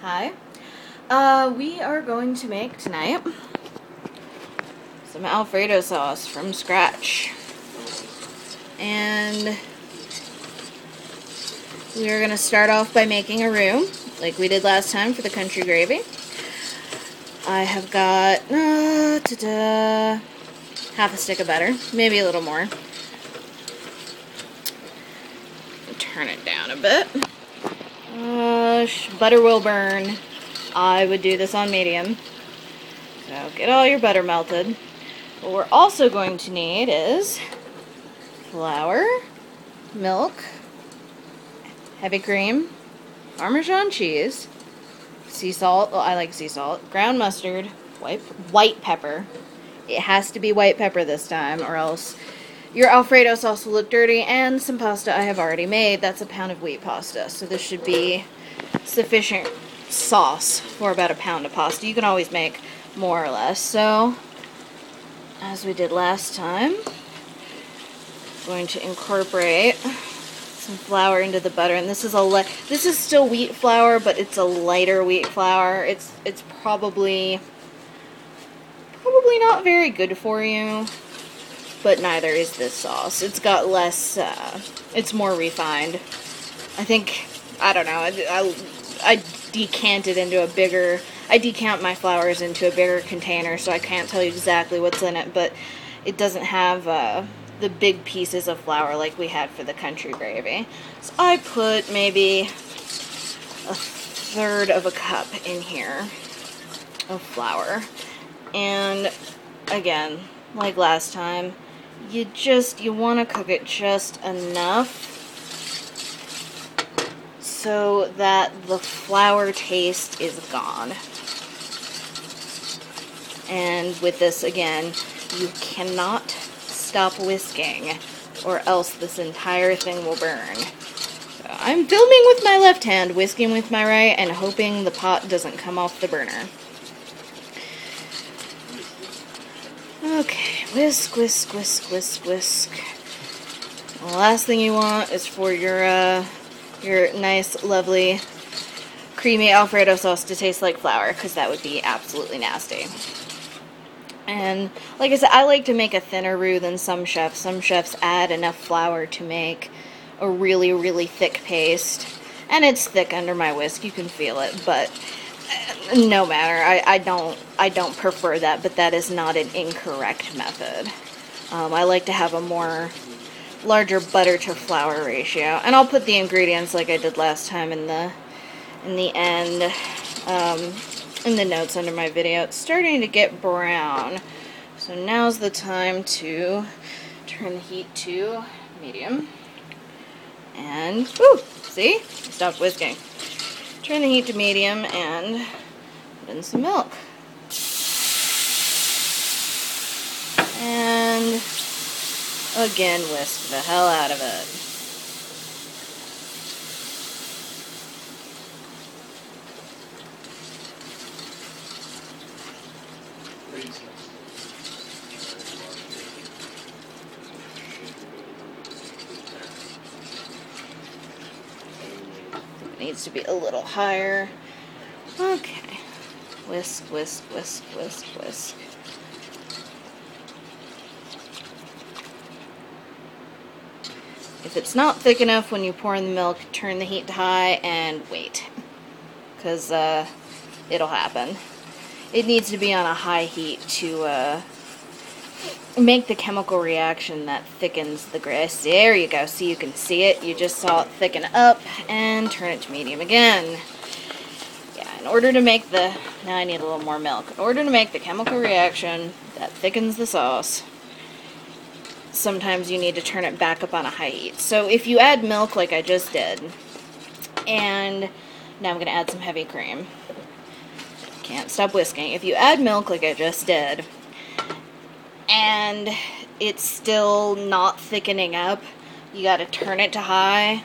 Hi. We are going to make tonight some Alfredo sauce from scratch. And we are going to start off by making a roux, like we did last time for the country gravy. I have got half a stick of butter, maybe a little more. Turn it down a bit. Butter will burn. I would do this on medium. So get all your butter melted. What we're also going to need is flour, milk, heavy cream, Parmesan cheese, sea salt, well, I like sea salt, ground mustard, white pepper. It has to be white pepper this time, or else your Alfredo sauce will look dirty, and some pasta I have already made. That's a pound of wheat pasta, so this should be sufficient sauce for about a pound of pasta. You can always make more or less. So, as we did last time, I'm going to incorporate some flour into the butter, and this is still wheat flour, but it's a lighter wheat flour. It's probably not very good for you, but neither is this sauce. It's got less, it's more refined. I don't know, I decant it into a bigger, I decant my flours into a bigger container, so I can't tell you exactly what's in it, but it doesn't have the big pieces of flour like we had for the country gravy. So I put maybe 1/3 of a cup in here of flour. And again, like last time, you want to cook it just enough so that the flour taste is gone. And with this, again, you cannot stop whisking, or else this entire thing will burn. So I'm filming with my left hand, whisking with my right, and hoping the pot doesn't come off the burner. Okay, whisk, whisk, whisk, whisk, whisk. The last thing you want is for your nice, lovely, creamy Alfredo sauce to taste like flour, because that would be absolutely nasty. And like I said, I like to make a thinner roux than some chefs. Some chefs add enough flour to make a really, really thick paste. And it's thick under my whisk, you can feel it, but no matter. I don't prefer that, but that is not an incorrect method. I like to have a larger butter to flour ratio, and I'll put the ingredients like I did last time in the end, in the notes under my video. It's starting to get brown, so now's the time to turn the heat to medium. And whoo, see, stopped whisking. Turn the heat to medium and put in some milk. And again, whisk the hell out of it. It needs to be a little higher. Okay. Whisk, whisk, whisk, whisk, whisk. If it's not thick enough when you pour in the milk, turn the heat to high and wait, because it'll happen. It needs to be on a high heat to make the chemical reaction that thickens the gravy. There you go. See, you can see it. You just saw it thicken up, and turn it to medium again. Yeah, in order to make now I need a little more milk. In order to make the chemical reaction that thickens the sauce, sometimes you need to turn it back up on a high heat. So if you add milk like I just did, and now I'm going to add some heavy cream. Can't stop whisking. If you add milk like I just did, and it's still not thickening up, you got to turn it to high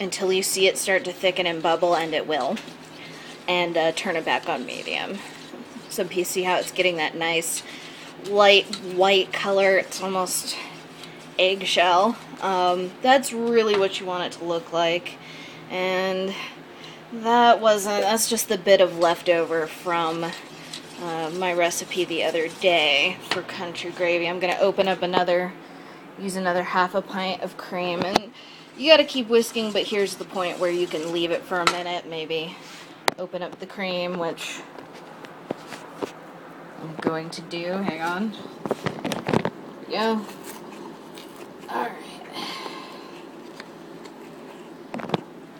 until you see it start to thicken and bubble, and it will. And turn it back on medium. So you see how it's getting that nice light white color. It's almost eggshell. That's really what you want it to look like. And That's just the bit of leftover from my recipe the other day for country gravy. I'm going to open up use another half a pint of cream, and you got to keep whisking, but here's the point where you can leave it for a minute, maybe open up the cream, which I'm going to do. Hang on. Yeah. Alright.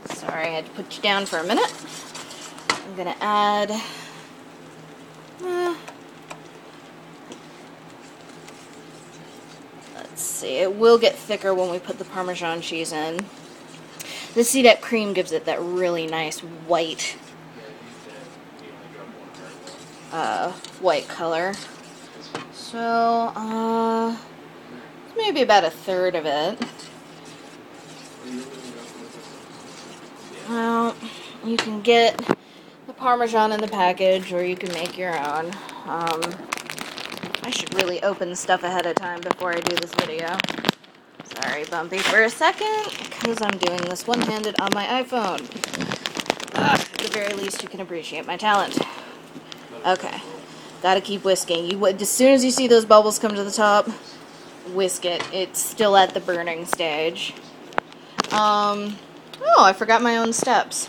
Sorry, I had to put you down for a minute. I'm going to add let's see, it will get thicker when we put the Parmesan cheese in. The see-that cream gives it that really nice white white color. So, maybe about a third of it. Well, you can get the Parmesan in the package, or you can make your own. I should really open stuff ahead of time before I do this video. Sorry, bumpy for a second, because I'm doing this one-handed on my iPhone. At the very least, you can appreciate my talent. Okay, gotta keep whisking. As soon as you see those bubbles come to the top, whisk it. It's still at the burning stage. Oh, I forgot my own steps.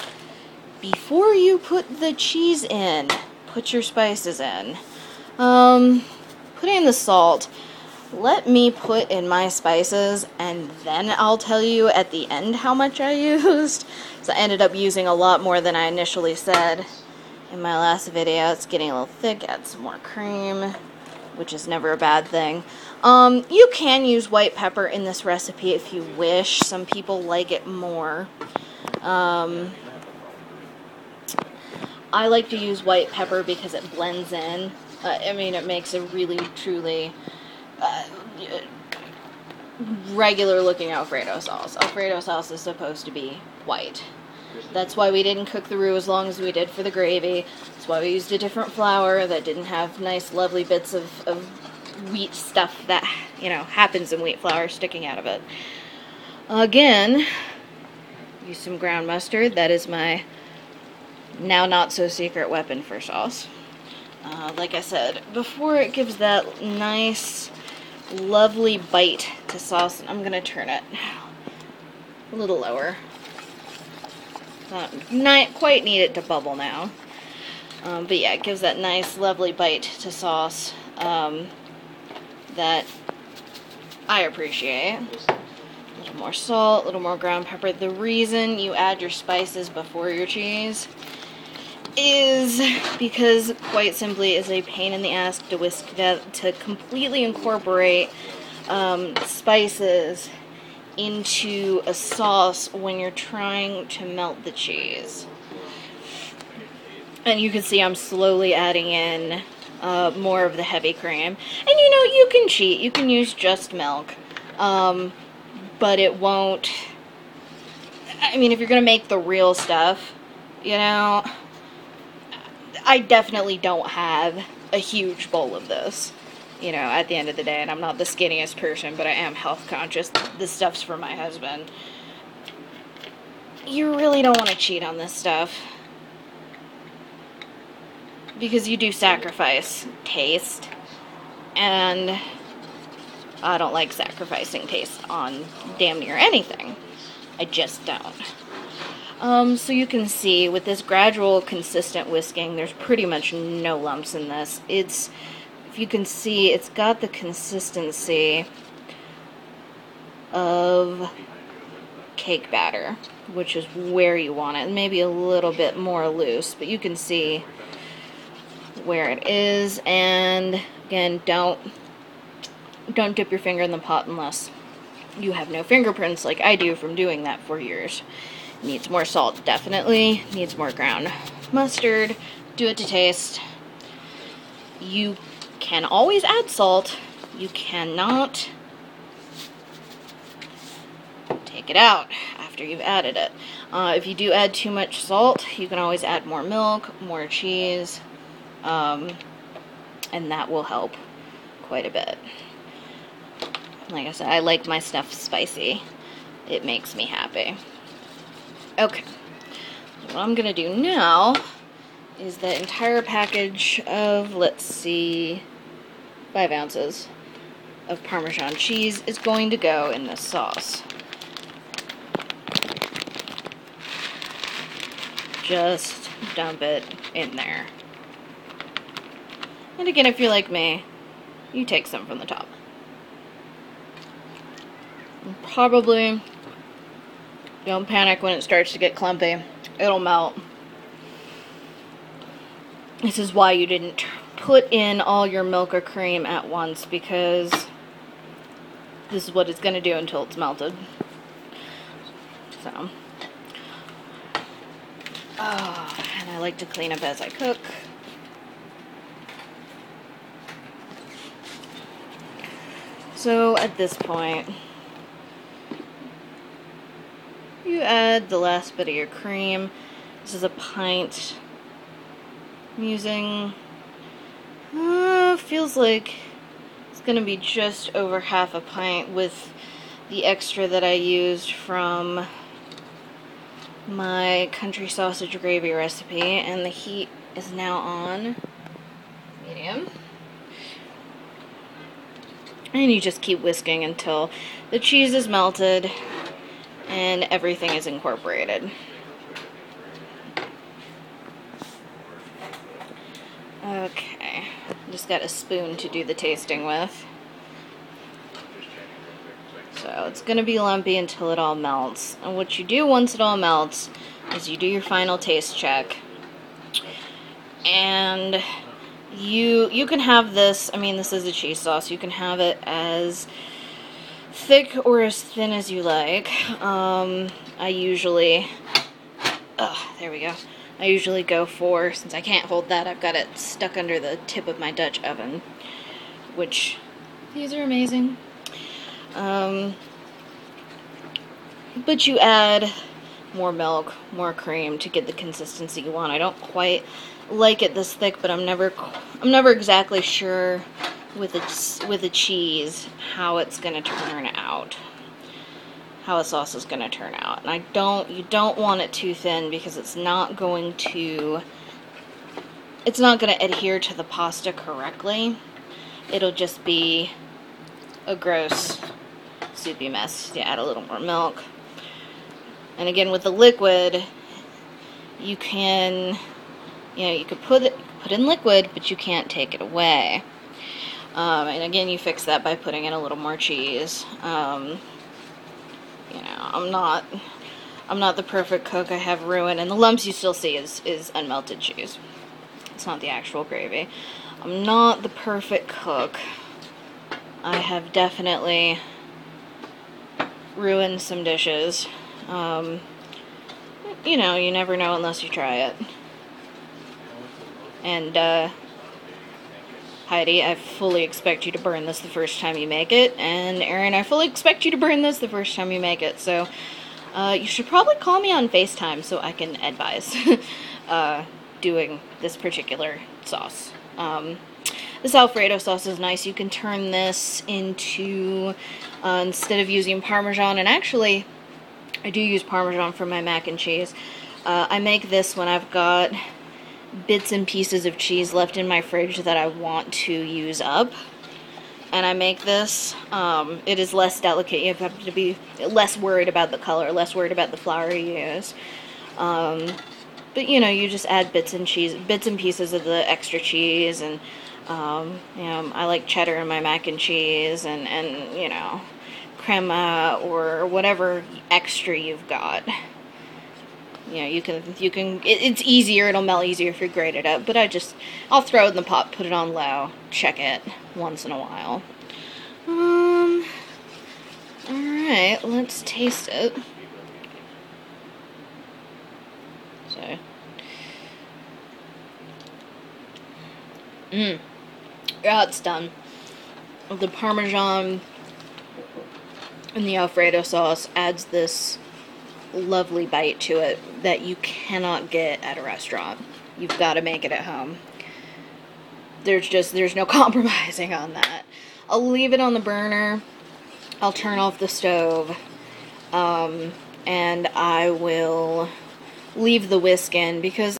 Before you put the cheese in, put your spices in. Put in the salt. Let me put in my spices, and then I'll tell you at the end how much I used. So I ended up using a lot more than I initially said in my last video. It's getting a little thick. Add some more cream, which is never a bad thing. You can use white pepper in this recipe if you wish. Some people like it more. I like to use white pepper because it blends in. I mean, it makes a really, truly regular looking Alfredo sauce. Alfredo sauce is supposed to be white. That's why we didn't cook the roux as long as we did for the gravy. That's why we used a different flour that didn't have nice, lovely bits of wheat stuff that, you know, happens in wheat flour sticking out of it. Again, use some ground mustard. That is my now not so secret weapon for sauce. Like I said, before it gives that nice, lovely bite to sauce, I'm going to turn it a little lower. Not quite need it to bubble now. But yeah, it gives that nice, lovely bite to sauce that I appreciate. A little more salt, a little more ground pepper. The reason you add your spices before your cheese is because, quite simply, it's a pain in the ass to whisk to completely incorporate spices into a sauce when you're trying to melt the cheese. And you can see I'm slowly adding in more of the heavy cream. And you know, you can cheat. You can use just milk. But it won't... I mean, if you're going to make the real stuff, you know... I definitely don't have a huge bowl of this, you know, at the end of the day, and I'm not the skinniest person, but I am health conscious. This stuff's for my husband. You really don't want to cheat on this stuff, because you do sacrifice taste, and I don't like sacrificing taste on damn near anything. I just don't. So you can see with this gradual, consistent whisking, there's pretty much no lumps in this. If you can see, it's got the consistency of cake batter, which is where you want it. Maybe a little bit more loose, but you can see where it is. And again, don't dip your finger in the pot unless you have no fingerprints like I do from doing that for years. Needs more salt, definitely. Needs more ground mustard. Do it to taste. You can always add salt. You cannot take it out after you've added it. If you do add too much salt, you can always add more milk, more cheese, and that will help quite a bit. Like I said, I like my stuff spicy. It makes me happy. Okay, What I'm gonna do now is the entire package of, let's see, 5 ounces of Parmesan cheese is going to go in this sauce. Just dump it in there. And again, if you're like me, you take some from the top. And probably don't panic when it starts to get clumpy. It'll melt. This is why you didn't put in all your milk or cream at once, because this is what it's going to do until it's melted. So, and I like to clean up as I cook. So at this point, you add the last bit of your cream. This is a pint. I'm using, feels like it's going to be just over half a pint with the extra that I used from my country sausage gravy recipe. And the heat is now on medium. And you just keep whisking until the cheese is melted and everything is incorporated. Okay, just got a spoon to do the tasting with. So it's going to be lumpy until it all melts. And what you do once it all melts is you do your final taste check. And you can have this, I mean, this is a cheese sauce, you can have it as thick or as thin as you like. I usually, there we go. I usually go for, since I can't hold that, I've got it stuck under the tip of my Dutch oven, which, these are amazing. But you add more milk, more cream to get the consistency you want. I don't quite like it this thick, but I'm never exactly sure with the cheese how it's going to turn out. How a sauce is going to turn out. And you don't want it too thin, because it's not going to adhere to the pasta correctly. It'll just be a gross soupy mess. You add a little more milk. And again, with the liquid, you can, you could put in liquid, but you can't take it away. And again, you fix that by putting in a little more cheese. I'm not the perfect cook. I have ruined, and the lumps you still see is unmelted cheese. It's not the actual gravy. I'm not the perfect cook. I have definitely ruined some dishes. You never know unless you try it. And, Heidi, I fully expect you to burn this the first time you make it. And Erin, I fully expect you to burn this the first time you make it. So, you should probably call me on FaceTime so I can advise doing this particular sauce. This Alfredo sauce is nice. You can turn this into, instead of using Parmesan, and actually, I do use Parmesan for my mac and cheese. I make this when I've got bits and pieces of cheese left in my fridge that I want to use up. And I make this. It is less delicate. You have to be less worried about the color, less worried about the flour you use. But you just add bits and pieces of the extra cheese, and I like cheddar in my mac and cheese, and crema or whatever extra you've got. You can, it's easier, it'll melt easier if you grate it up, but I'll throw it in the pot, put it on low, check it once in a while. Alright, let's taste it. So. Yeah, it's done. The Parmesan and the Alfredo sauce adds this lovely bite to it that you cannot get at a restaurant. You've got to make it at home. There's no compromising on that. I'll leave it on the burner. I'll turn off the stove. And I will leave the whisk in, because